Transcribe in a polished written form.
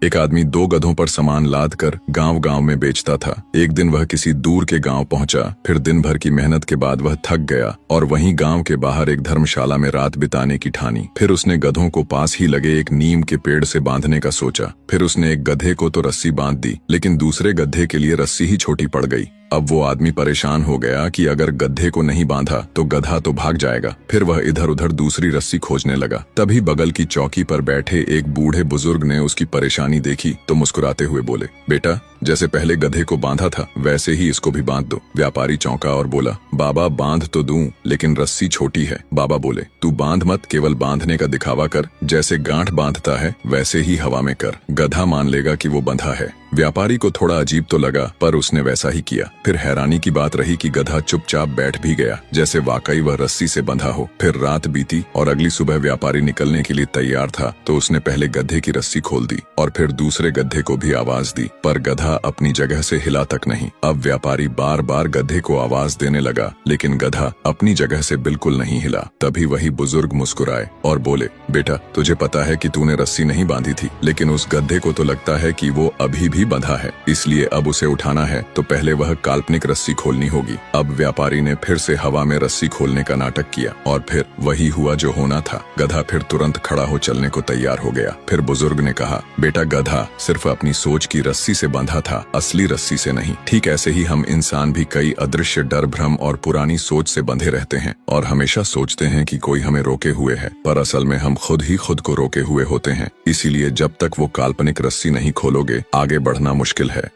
एक आदमी दो गधों पर सामान लाद कर गांव गांव में बेचता था। एक दिन वह किसी दूर के गांव पहुंचा। फिर दिन भर की मेहनत के बाद वह थक गया और वहीं गांव के बाहर एक धर्मशाला में रात बिताने की ठानी। फिर उसने गधों को पास ही लगे एक नीम के पेड़ से बांधने का सोचा। फिर उसने एक गधे को तो रस्सी बांध दी, लेकिन दूसरे गधे के लिए रस्सी ही छोटी पड़ गई। अब वो आदमी परेशान हो गया कि अगर गधे को नहीं बांधा तो गधा तो भाग जाएगा। फिर वह इधर उधर दूसरी रस्सी खोजने लगा। तभी बगल की चौकी पर बैठे एक बूढ़े बुजुर्ग ने उसकी परेशानी देखी तो मुस्कुराते हुए बोले, बेटा, जैसे पहले गधे को बांधा था वैसे ही इसको भी बांध दो। व्यापारी चौंका और बोला, बाबा, बांध तो दूं, लेकिन रस्सी छोटी है। बाबा बोले, तू बांध मत, केवल बांधने का दिखावा कर। जैसे गांठ बांधता है वैसे ही हवा में कर, गधा मान लेगा कि वो बंधा है। व्यापारी को थोड़ा अजीब तो लगा, पर उसने वैसा ही किया। फिर हैरानी की बात रही कि गधा चुपचाप बैठ भी गया, जैसे वाकई वह रस्सी से बंधा हो। फिर रात बीती और अगली सुबह व्यापारी निकलने के लिए तैयार था तो उसने पहले गधे की रस्सी खोल दी और फिर दूसरे गधे को भी आवाज दी, पर गधा अपनी जगह से हिला तक नहीं। अब व्यापारी बार बार गधे को आवाज देने लगा, लेकिन गधा अपनी जगह से बिल्कुल नहीं हिला। तभी वही बुजुर्ग मुस्कुराए और बोले, बेटा, तुझे पता है कि तूने रस्सी नहीं बांधी थी, लेकिन उस गधे को तो लगता है कि वो अभी भी बंधा है, इसलिए अब उसे उठाना है तो पहले वह काल्पनिक रस्सी खोलनी होगी। अब व्यापारी ने फिर से हवा में रस्सी खोलने का नाटक किया और फिर वही हुआ जो होना था। गधा फिर तुरंत खड़ा हो चलने को तैयार हो गया। फिर बुजुर्ग ने कहा, बेटा, गधा सिर्फ अपनी सोच की रस्सी से बंधा था, असली रस्सी से नहीं। ठीक ऐसे ही हम इंसान भी कई अदृश्य डर, भ्रम और पुरानी सोच से बंधे रहते हैं और हमेशा सोचते हैं कि कोई हमें रोके हुए है, पर असल में हम खुद ही खुद को रोके हुए होते हैं। इसीलिए जब तक वो काल्पनिक रस्सी नहीं खोलोगे, आगे बढ़ना मुश्किल है।